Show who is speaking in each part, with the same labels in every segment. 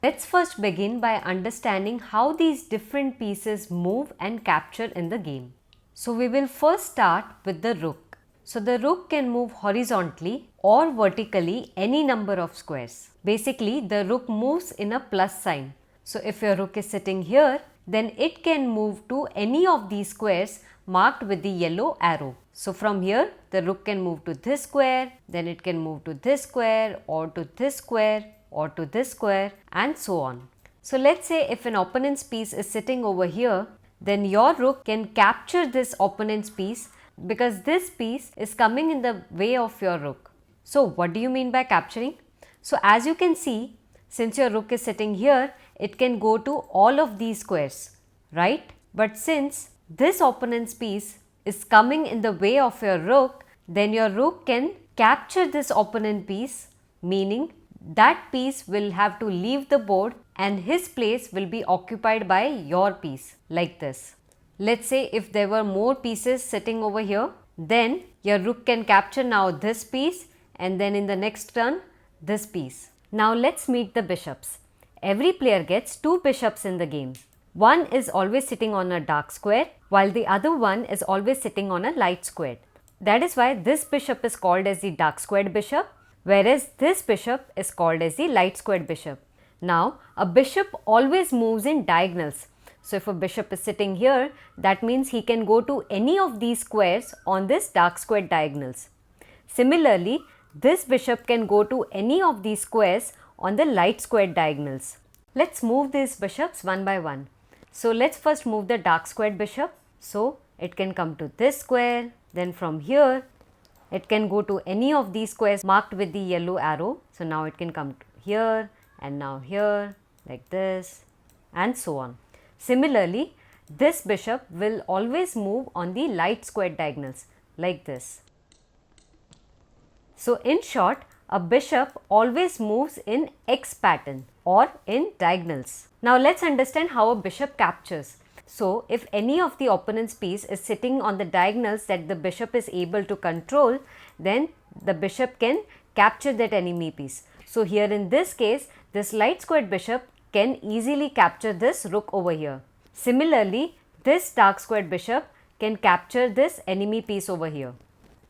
Speaker 1: Let's first begin by understanding how these different pieces move and capture in the game. So we will first start with the rook. So the rook can move horizontally or vertically any number of squares. Basically, the rook moves in a plus sign. So if your rook is sitting here, then it can move to any of these squares marked with the yellow arrow. So from here, the rook can move to this square, then it can move to this square or to this square or to this square and so on. So let's say if an opponent's piece is sitting over here, then your rook can capture this opponent's piece because this piece is coming in the way of your rook. So what do you mean by capturing? So as you can see, since your rook is sitting here, it can go to all of these squares, right? But since this opponent's piece is coming in the way of your rook, then your rook can capture this opponent piece, meaning that piece will have to leave the board and his place will be occupied by your piece, like this. Let's say if there were more pieces sitting over here, then your rook can capture now this piece and then in the next turn this piece. Now let's meet the bishops. Every player gets two bishops in the game. One is always sitting on a dark square while the other one is always sitting on a light square. That is why this bishop is called as the dark squared bishop, whereas this bishop is called as the light squared bishop. Now a bishop always moves in diagonals. So if a bishop is sitting here, that means he can go to any of these squares on this dark squared diagonals. Similarly, this bishop can go to any of these squares on the light squared diagonals. Let's move these bishops one by one. So let's first move the dark squared bishop. So it can come to this square, then from here it can go to any of these squares marked with the yellow arrow. So now it can come to here and now here, like this and so on. Similarly, this bishop will always move on the light squared diagonals, like this. So in short, a bishop always moves in X pattern or in diagonals. Now let's understand how a bishop captures. So if any of the opponent's piece is sitting on the diagonals that the bishop is able to control, then the bishop can capture that enemy piece. So here in this case, this light squared bishop can easily capture this rook over here. Similarly, this dark squared bishop can capture this enemy piece over here.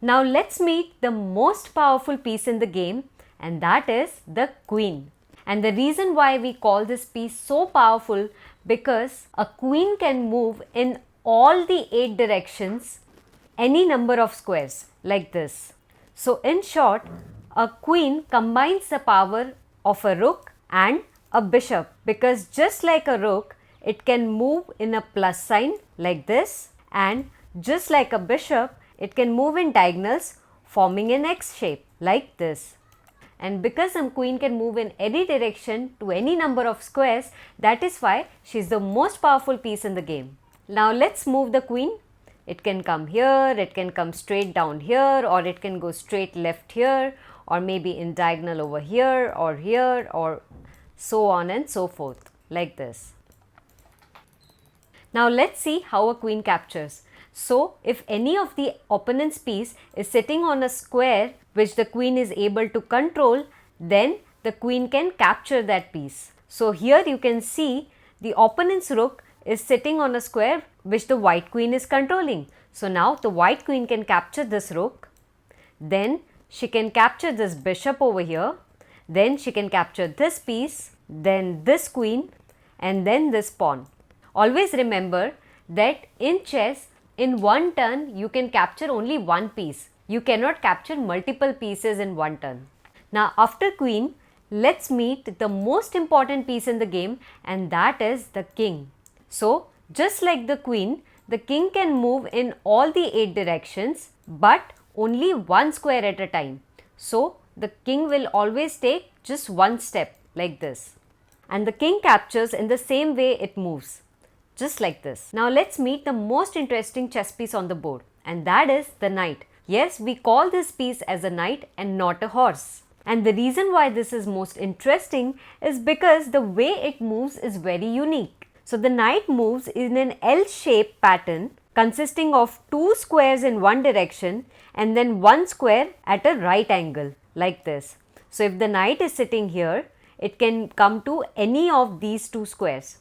Speaker 1: Now let's meet the most powerful piece in the game, and that is the queen. And the reason why we call this piece so powerful, because a queen can move in all the 8 directions, any number of squares, like this. So in short, a queen combines the power of a rook and a bishop, because just like a rook, it can move in a plus sign like this, and just like a bishop, it can move in diagonals forming an X shape like this. And because a queen can move in any direction to any number of squares, that is why she is the most powerful piece in the game. Now let's move the queen. It can come here, it can come straight down here, or it can go straight left here, or maybe in diagonal over here, or so on and so forth, like this. Now let's see how a queen captures. So if any of the opponent's piece is sitting on a square which the queen is able to control, then the queen can capture that piece. So here you can see the opponent's rook is sitting on a square which the white queen is controlling. So now the white queen can capture this rook, then she can capture this bishop over here, then she can capture this piece, then this queen, and then this pawn. Always remember that in chess, in one turn you can capture only one piece. You cannot capture multiple pieces in one turn. Now after queen, let's meet the most important piece in the game, and that is the king. So just like the queen, the king can move in all the 8 directions, but only one square at a time. So the king will always take just one step like this. And the king captures in the same way it moves, just like this. Now let's meet the most interesting chess piece on the board, and that is the knight. Yes, we call this piece as a knight and not a horse. And the reason why this is most interesting is because the way it moves is very unique. So the knight moves in an L-shaped pattern consisting of 2 squares in one direction and then 1 square at a right angle, like this. So if the knight is sitting here, it can come to any of these two squares.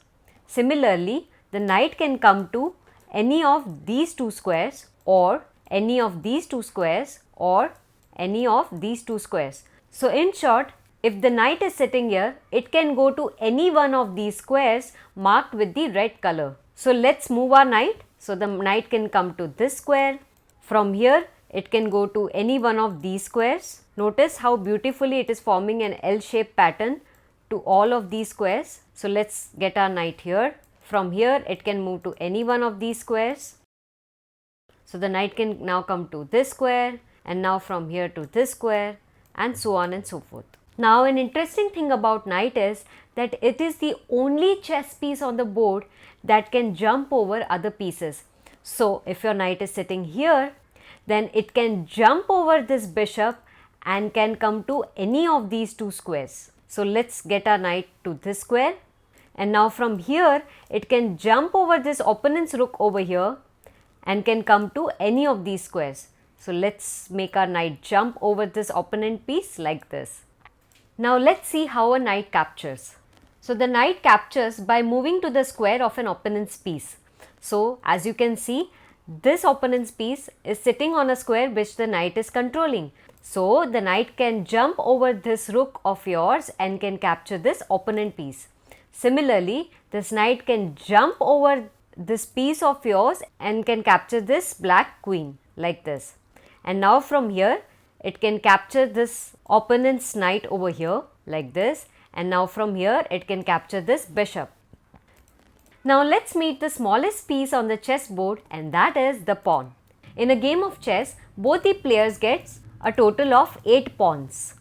Speaker 1: Similarly, the knight can come to any of these two squares or any of these two squares or any of these two squares. So in short, if the knight is sitting here, it can go to any one of these squares marked with the red color. So let's move our knight. So the knight can come to this square. From here, it can go to any one of these squares. Notice how beautifully it is forming an L-shaped pattern to all of these squares. So let's get our knight here. From here, it can move to any one of these squares. So the knight can now come to this square, and now from here to this square, and so on and so forth. Now an interesting thing about knight is that it is the only chess piece on the board that can jump over other pieces. So if your knight is sitting here, then it can jump over this bishop and can come to any of these two squares. So let's get our knight to this square, and now from here it can jump over this opponent's rook over here and can come to any of these squares. So let's make our knight jump over this opponent piece like this. Now let's see how a knight captures. So the knight captures by moving to the square of an opponent's piece. So as you can see, this opponent's piece is sitting on a square which the knight is controlling. So the knight can jump over this rook of yours and can capture this opponent piece. Similarly, this knight can jump over this piece of yours and can capture this black queen like this. And now from here, it can capture this opponent's knight over here like this, and now from here it can capture this bishop. Now let's meet the smallest piece on the chessboard, and that is the pawn. In a game of chess, both the players get a total of 8 pawns,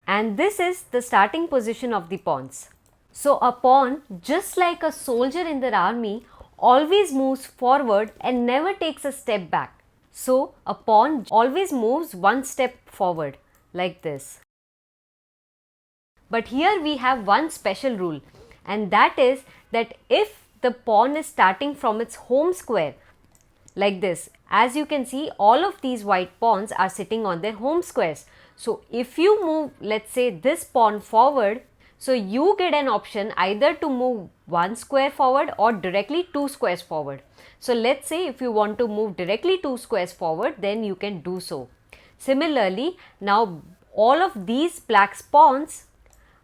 Speaker 1: and this is the starting position of the pawns. So a pawn, just like a soldier in the army, always moves forward and never takes a step back. So a pawn always moves one step forward like this. But here we have one special rule, and that is that if the pawn is starting from its home square like this, as you can see, all of these white pawns are sitting on their home squares. So if you move, let's say, this pawn forward, so you get an option either to move one square forward or directly 2 squares forward. So let's say if you want to move directly 2 squares forward, then you can do so. Similarly, now all of these black pawns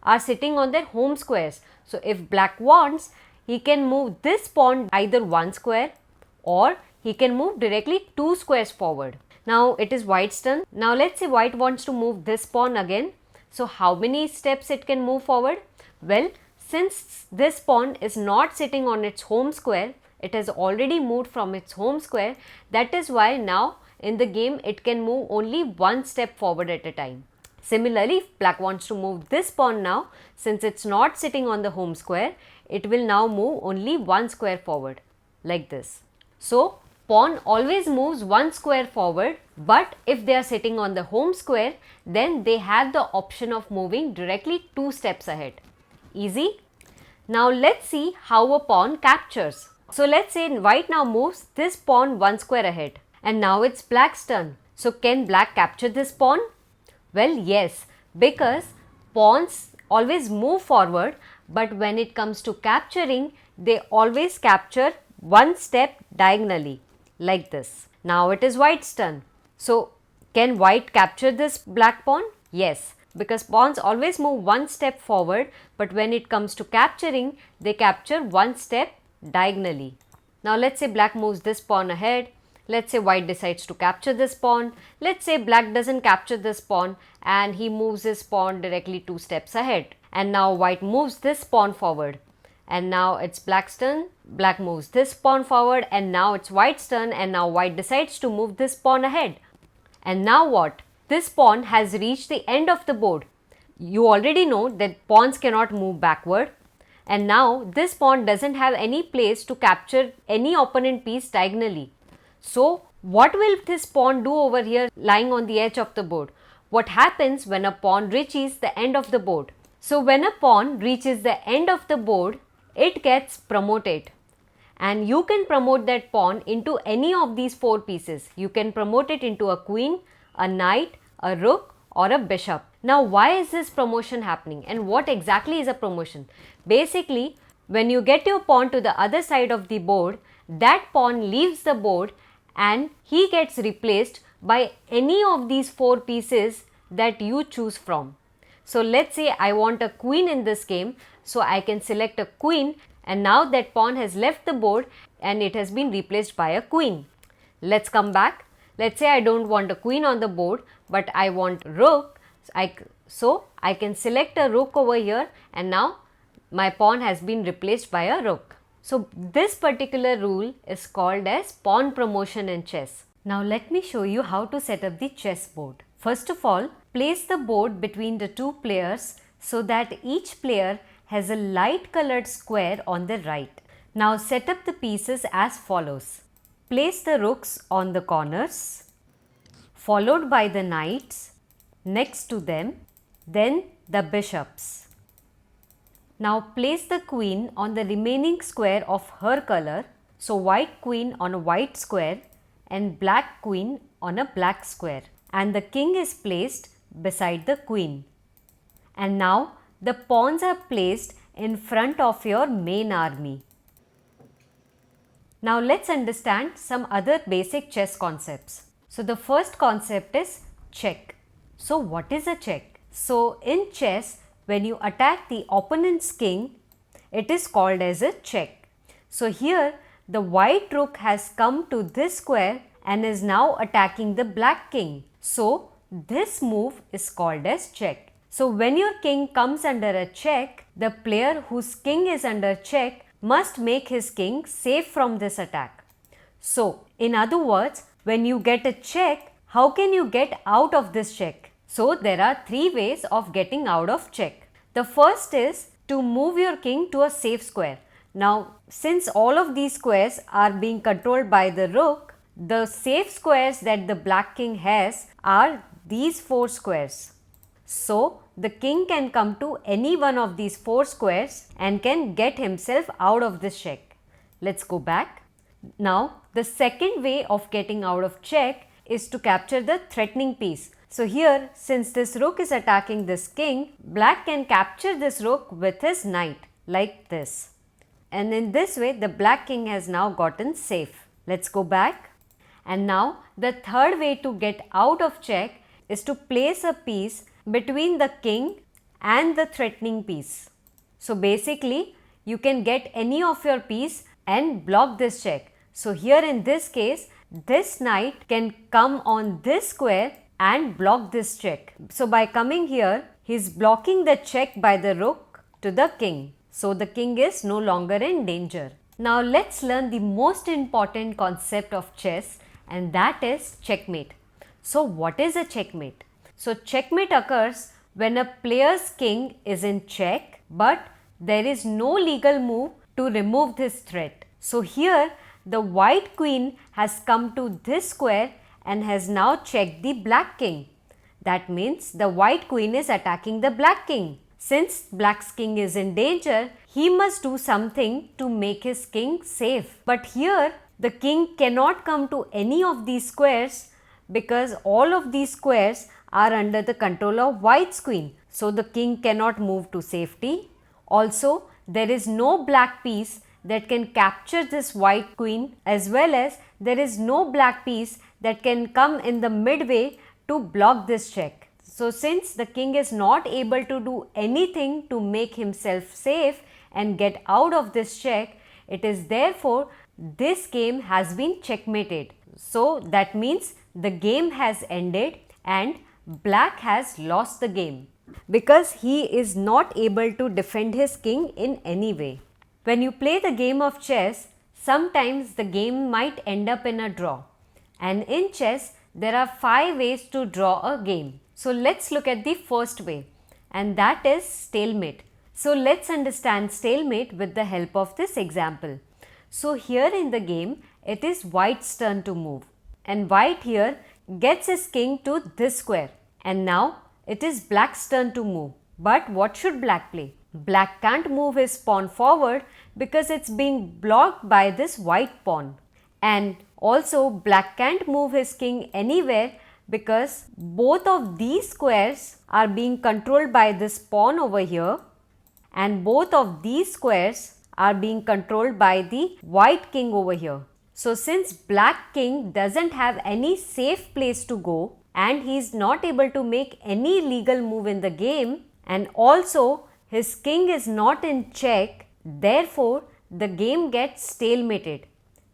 Speaker 1: are sitting on their home squares. So if black wants, he can move this pawn either 1 square or he can move directly 2 squares forward. Now it is white's turn. Now let's say white wants to move this pawn again. So how many steps it can move forward? Well, since this pawn is not sitting on its home square, it has already moved from its home square. That is why now in the game it can move only 1 step forward at a time. Similarly, if black wants to move this pawn now, since it's not sitting on the home square, it will now move only 1 square forward like this. So pawn always moves 1 square forward, but if they are sitting on the home square, then they have the option of moving directly 2 steps ahead. Easy? Now let's see how a pawn captures. So let's say white now moves this pawn 1 square ahead, and now it's black's turn. So can black capture this pawn? Well, yes, because pawns always move forward, but when it comes to capturing, they always capture 1 step diagonally like this. Now it is white's turn. So can white capture this black pawn? Yes, because pawns always move 1 step forward, but when it comes to capturing, they capture 1 step diagonally. Now let's say black moves this pawn ahead. Let's say white decides to capture this pawn. Let's say black doesn't capture this pawn and he moves his pawn directly 2 steps ahead. And now white moves this pawn forward. And now it's black's turn. Black moves this pawn forward, and now it's white's turn, and now white decides to move this pawn ahead. And now what? This pawn has reached the end of the board. You already know that pawns cannot move backward. And now this pawn doesn't have any place to capture any opponent piece diagonally. So what will this pawn do over here lying on the edge of the board? What happens when a pawn reaches the end of the board? So when a pawn reaches the end of the board, it gets promoted. And you can promote that pawn into any of these 4 pieces. You can promote it into a queen, a knight, a rook, or a bishop. Now why is this promotion happening and what exactly is a promotion? Basically, when you get your pawn to the other side of the board, that pawn leaves the board and he gets replaced by any of these 4 pieces that you choose from. So let's say I want a queen in this game, so I can select a queen, and now that pawn has left the board and it has been replaced by a queen. Let's come back. Let's say I don't want a queen on the board, but I want rook. So I can select a rook over here, and now my pawn has been replaced by a rook. So this particular rule is called as pawn promotion in chess. Now let me show you how to set up the chessboard. First of all, place the board between the 2 players so that each player has a light colored square on the right. Now set up the pieces as follows. Place the rooks on the corners, followed by the knights next to them, then the bishops. Now place the queen on the remaining square of her color, so white queen on a white square and black queen on a black square, and the king is placed beside the queen. And now the pawns are placed in front of your main army. Now let's understand some other basic chess concepts. So the first concept is check. So what is a check? So in chess, when you attack the opponent's king, it is called as a check. So here the white rook has come to this square and is now attacking the black king. So this move is called as check. So when your king comes under a check, the player whose king is under check must make his king safe from this attack. So in other words, when you get a check, how can you get out of this check? So there are 3 ways of getting out of check. The first is to move your king to a safe square. Now since all of these squares are being controlled by the rook, the safe squares that the black king has are these 4 squares. So the king can come to any one of these 4 squares and can get himself out of this check. Let's go back. Now the second way of getting out of check is to capture the threatening piece. So here, since this rook is attacking this king, black can capture this rook with his knight like this. And in this way the black king has now gotten safe. Let's go back. And now the third way to get out of check is to place a piece between the king and the threatening piece. So basically you can get any of your piece and block this check. So here in this case, this knight can come on this square and block this check. So by coming here, he is blocking the check by the rook to the king. So the king is no longer in danger. Now let's learn the most important concept of chess, and that is checkmate. So what is a checkmate? So checkmate occurs when a player's king is in check, but there is no legal move to remove this threat. So here the white queen has come to this square and has now checked the black king. That means the white queen is attacking the black king. Since black's king is in danger, he must do something to make his king safe. But here the king cannot come to any of these squares because all of these squares are under the control of white's queen. So the king cannot move to safety. Also, there is no black piece that can capture this white queen, as well as there is no black piece that can come in the midway to block this check. So since the king is not able to do anything to make himself safe and get out of this check, it is therefore this game has been checkmated. So that means the game has ended and black has lost the game because he is not able to defend his king in any way. When you play the game of chess, sometimes the game might end up in a draw. And in chess, there are 5 ways to draw a game. So let's look at the first way, and that is stalemate. So let's understand stalemate with the help of this example. So here in the game, it is white's turn to move, and white here gets his king to this square, and now it is black's turn to move. But what should black play? Black can't move his pawn forward because it's being blocked by this white pawn, and also black can't move his king anywhere because both of these squares are being controlled by this pawn over here, and both of these squares are being controlled by the white king over here. So since black king doesn't have any safe place to go and he is not able to make any legal move in the game, and also his king is not in check, therefore the game gets stalemated.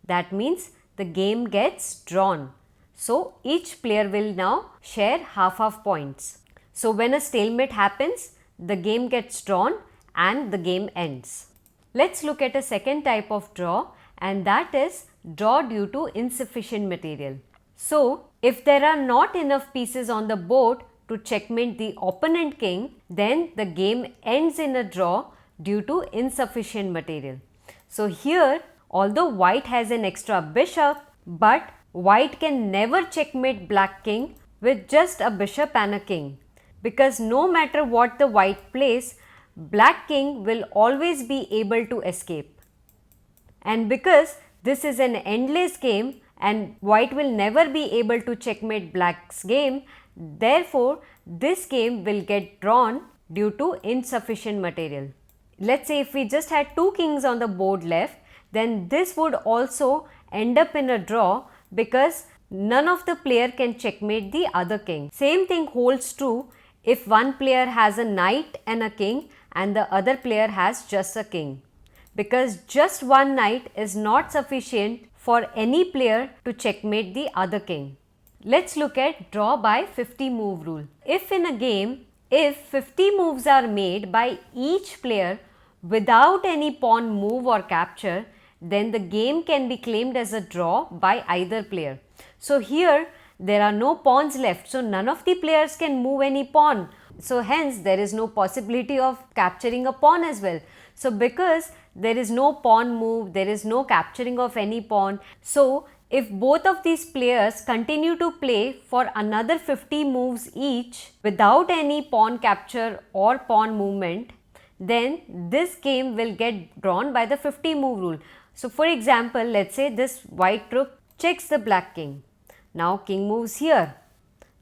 Speaker 1: That means the game gets drawn. So each player will now share half points. So when a stalemate happens, the game gets drawn and the game ends. Let's look at a second type of draw, and that is draw due to insufficient material. So if there are not enough pieces on the board to checkmate the opponent king, then the game ends in a draw due to insufficient material. So here, although white has an extra bishop, but white can never checkmate black king with just a bishop and a king, because no matter what the white plays, black king will always be able to escape. And because this is an endless game and white will never be able to checkmate black's game, therefore this game will get drawn due to insufficient material. Let's say if we just had two kings on the board left, then this would also end up in a draw because none of the player can checkmate the other king. Same thing holds true if one player has a knight and a king and the other player has just a king, because just one knight is not sufficient for any player to checkmate the other king. Let's look at draw by 50 move rule. If in a game, if 50 moves are made by each player without any pawn move or capture, then the game can be claimed as a draw by either player. So here there are no pawns left, so none of the players can move any pawn. So hence there is no possibility of capturing a pawn as well. So because there is no pawn move, there is no capturing of any pawn. So if both of these players continue to play for another 50 moves each without any pawn capture or pawn movement, then this game will get drawn by the 50 move rule. So for example, let's say this white rook checks the black king. Now king moves here.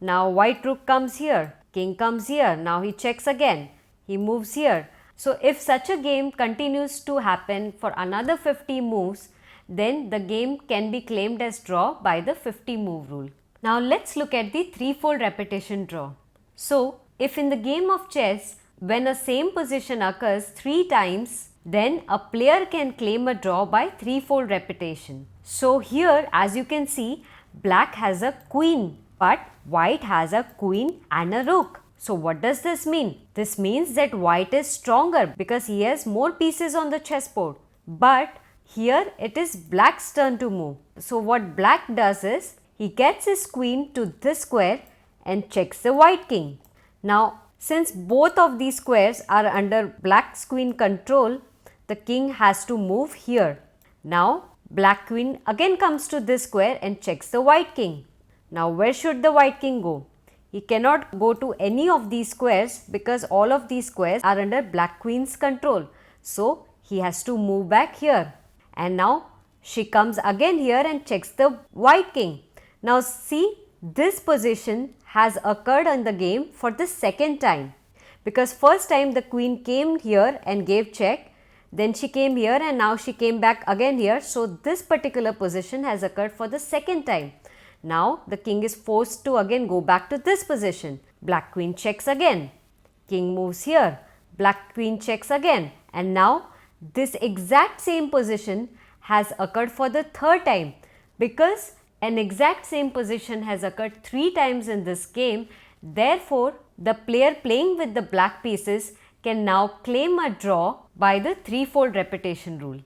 Speaker 1: Now white rook comes here. King comes here. Now he checks again. He moves here. So if such a game continues to happen for another 50 moves, then the game can be claimed as draw by the 50 move rule. Now let's look at the threefold repetition draw. So if in the game of chess, when a same position occurs 3 times, then a player can claim a draw by threefold repetition. So here, as you can see, black has a queen, but white has a queen and a rook. So what does this mean? This means that white is stronger because he has more pieces on the chessboard. But here it is black's turn to move. So what black does is, he gets his queen to this square and checks the white king. Now since both of these squares are under black's queen control, the king has to move here. Now black queen again comes to this square and checks the white king. Now where should the white king go? He cannot go to any of these squares because all of these squares are under black queen's control. So he has to move back here. And now she comes again here and checks the white king. Now see, this position has occurred in the game for the second time, because first time the queen came here and gave check, then she came here and now she came back again here. So this particular position has occurred for the second time. Now the king is forced to again go back to this position. Black queen checks again. King moves here. Black queen checks again. And now this exact same position has occurred for the third time, because an exact same position has occurred 3 times in this game. Therefore, the player playing with the black pieces can now claim a draw by the threefold repetition rule.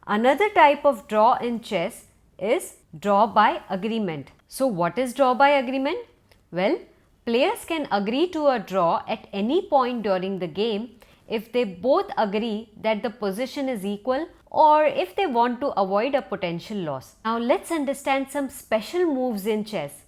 Speaker 1: Another type of draw in chess is draw by agreement. So what is draw by agreement? Well, players can agree to a draw at any point during the game if they both agree that the position is equal, or if they want to avoid a potential loss. Now let's understand some special moves in chess.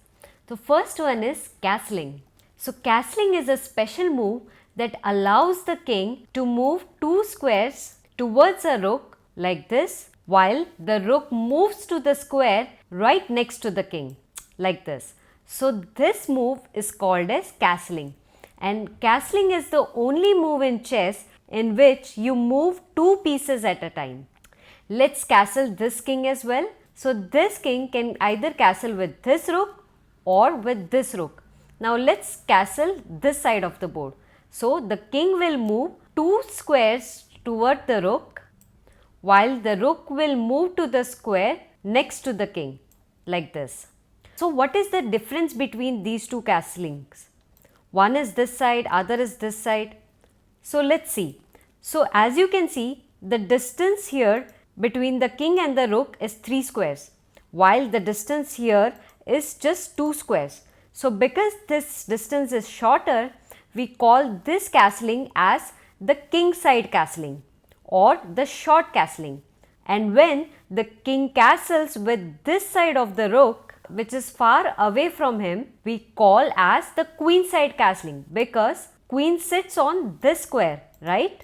Speaker 1: The first one is castling. So castling is a special move that allows the king to move 2 squares towards a rook like this, while the rook moves to the square right next to the king like this. So this move is called as castling, and castling is the only move in chess in which you move two pieces at a time. Let's castle this king as well. So this king can either castle with this rook or with this rook. Now let's castle this side of the board. So the king will move two squares toward the rook, while the rook will move to the square next to the king, like this. So what is the difference between these two castlings? One is this side, other is this side. So let's see. So as you can see, the distance here between the king and the rook is 3 squares, while the distance here is just 2 squares. So because this distance is shorter, we call this castling as the king side castling or the short castling. And when the king castles with this side of the rook, which is far away from him, we call as the queen side castling, because queen sits on this square, right?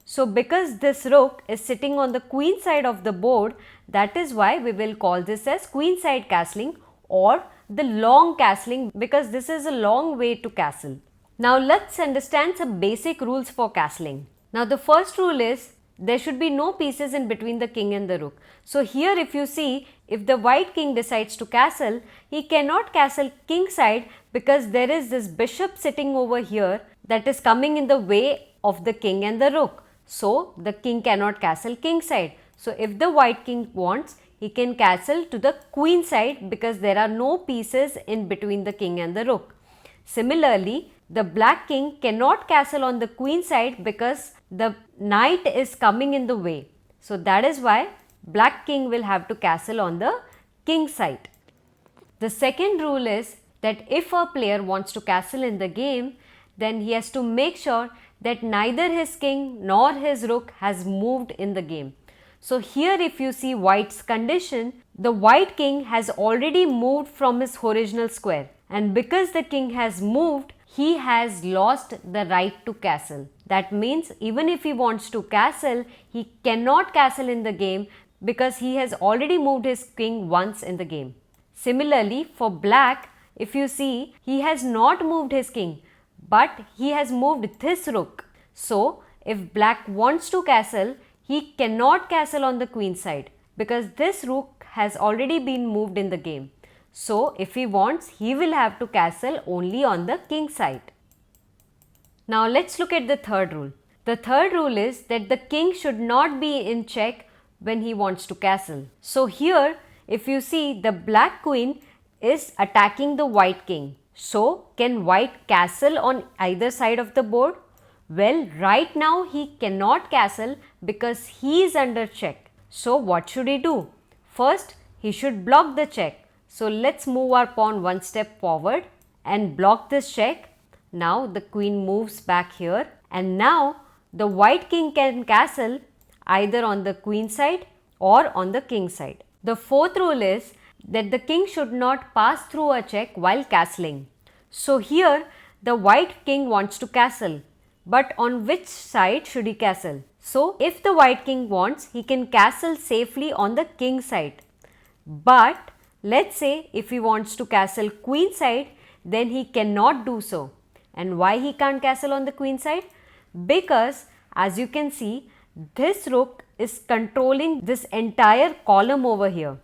Speaker 1: So because this rook is sitting on the queen side of the board, that is why we will call this as queen side castling or the long castling, because this is a long way to castle. Now let's understand some basic rules for castling. Now the first rule is there should be no pieces in between the king and the rook. So here if you see, if the white king decides to castle, he cannot castle king side because there is this bishop sitting over here that is coming in the way of the king and the rook. So the king cannot castle king side. So if the white king wants, he can castle to the queen side because there are no pieces in between the king and the rook. Similarly, the black king cannot castle on the queen side because the knight is coming in the way. So that is why black king will have to castle on the king side. The second rule is that if a player wants to castle in the game, then he has to make sure that neither his king nor his rook has moved in the game. So here if you see white's condition, the white king has already moved from his original square, and because the king has moved, he has lost the right to castle. That means even if he wants to castle, he cannot castle in the game because he has already moved his king once in the game. Similarly, for black, if you see, he has not moved his king, but he has moved this rook. So if black wants to castle, he cannot castle on the queen side because this rook has already been moved in the game. So if he wants, he will have to castle only on the king side. Now let's look at the third rule. The third rule is that the king should not be in check when he wants to castle. So here if you see, the black queen is attacking the white king. So can white castle on either side of the board? Well, right now he cannot castle because he is under check. So what should he do? First, he should block the check. So let's move our pawn one step forward and block this check. Now the queen moves back here, and now the white king can castle either on the queen side or on the king side. The fourth rule is that the king should not pass through a check while castling. So here the white king wants to castle, but on which side should he castle? So if the white king wants, he can castle safely on the king side. But let's say if he wants to castle queen side, then he cannot do so. And why he can't castle on the queen side? Because as you can see, this rook is controlling this entire column over here.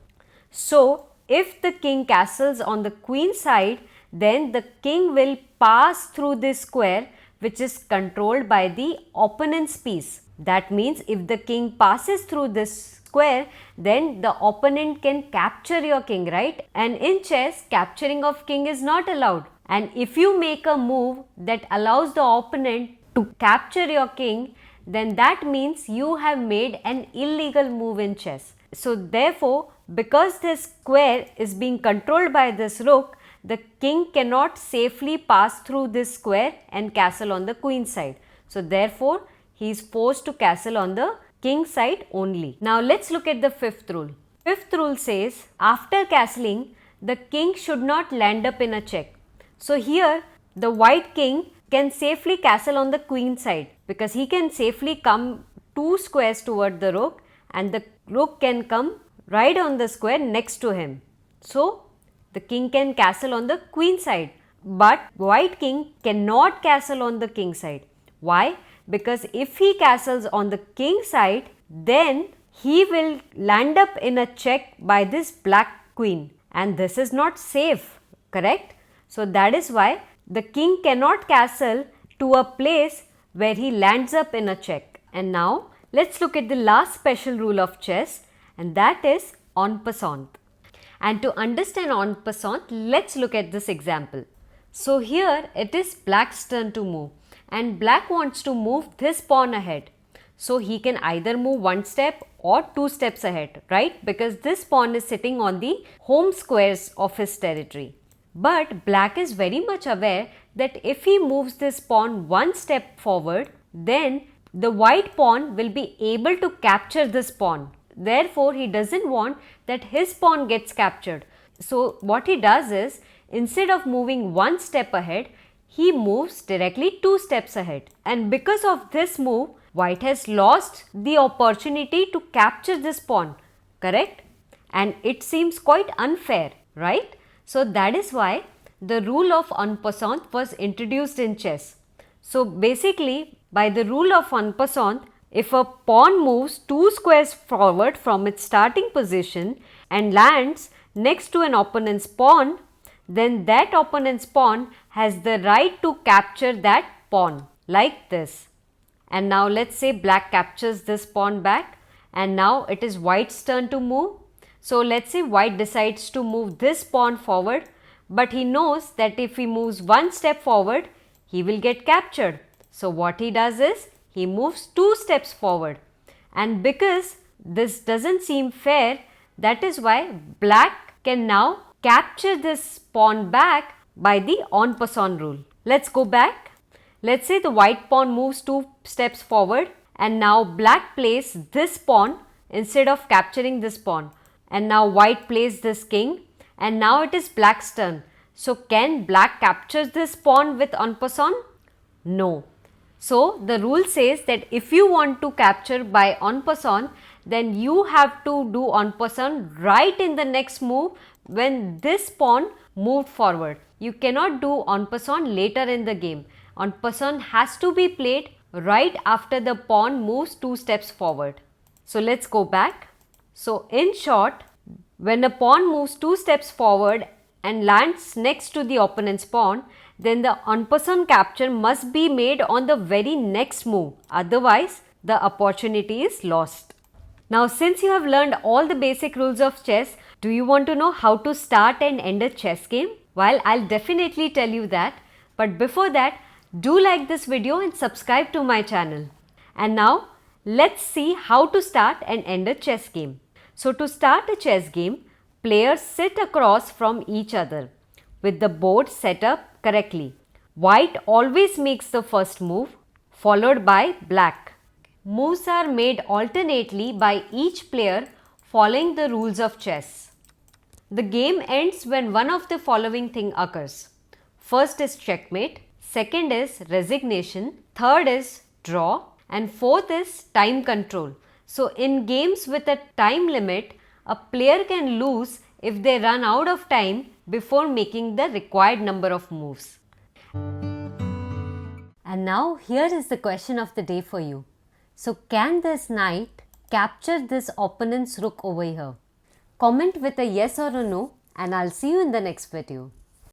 Speaker 1: So if the king castles on the queen side, then the king will pass through this square which is controlled by the opponent's piece. That means if the king passes through this square, then the opponent can capture your king, right? And in chess, capturing of king is not allowed. And if you make a move that allows the opponent to capture your king, then that means you have made an illegal move in chess. So therefore, because this square is being controlled by this rook, the king cannot safely pass through this square and castle on the queen side. So therefore, he is forced to castle on the king side only. Now let's look at the fifth rule. Fifth rule says, after castling, the king should not land up in a check. So here, the white king can safely castle on the queen side because he can safely come 2 squares toward the rook, and the rook can come right on the square next to him. So the king can castle on the queen side, but white king cannot castle on the king side. Why? Because if he castles on the king side, then he will land up in a check by this black queen, and this is not safe, correct? So that is why the king cannot castle to a place where he lands up in a check. And now let's look at the last special rule of chess, and that is en passant. And to understand en passant, let's look at this example. So here it is black's turn to move, and black wants to move this pawn ahead. So he can either move one step or two steps ahead, right? Because this pawn is sitting on the home squares of his territory. But black is very much aware that if he moves this pawn one step forward, then the white pawn will be able to capture this pawn. Therefore, he doesn't want that his pawn gets captured. So what he does is, instead of moving one step ahead, he moves directly two steps ahead. And because of this move, white has lost the opportunity to capture this pawn, correct? And it seems quite unfair, right? So that is why the rule of en passant was introduced in chess. So basically, by the rule of en passant, if a pawn moves two squares forward from its starting position and lands next to an opponent's pawn, then that opponent's pawn has the right to capture that pawn, like this. And now let's say black captures this pawn back, and now it is white's turn to move. So let's say white decides to move this pawn forward, but he knows that if he moves one step forward, he will get captured. So what he does is, he moves two steps forward, and because this doesn't seem fair, that is why black can now capture this pawn back by the en passant rule. Let's go back. Let's say the white pawn moves two steps forward, and now black plays this pawn instead of capturing this pawn, and now white plays this king, and now it is black's turn. So can black capture this pawn with en passant? No. So the rule says that if you want to capture by en passant, then you have to do en passant right in the next move when this pawn moved forward. You cannot do en passant later in the game. En passant has to be played right after the pawn moves two steps forward. So let's go back. So in short, when a pawn moves two steps forward and lands next to the opponent's pawn, then the en passant capture must be made on the very next move. Otherwise, the opportunity is lost. Now, since you have learned all the basic rules of chess, do you want to know how to start and end a chess game? Well, I'll definitely tell you that. But before that, do like this video and subscribe to my channel. And now, let's see how to start and end a chess game. So, to start a chess game, players sit across from each other with the board set up correctly. White always makes the first move, followed by black. Moves are made alternately by each player following the rules of chess. The game ends when one of the following thing occurs. First is checkmate, second is resignation, third is draw, and fourth is time control. So in games with a time limit, a player can lose if they run out of time before making the required number of moves. And now here is the question of the day for you. So can this knight capture this opponent's rook over here? Comment with a yes or a no, and I'll see you in the next video.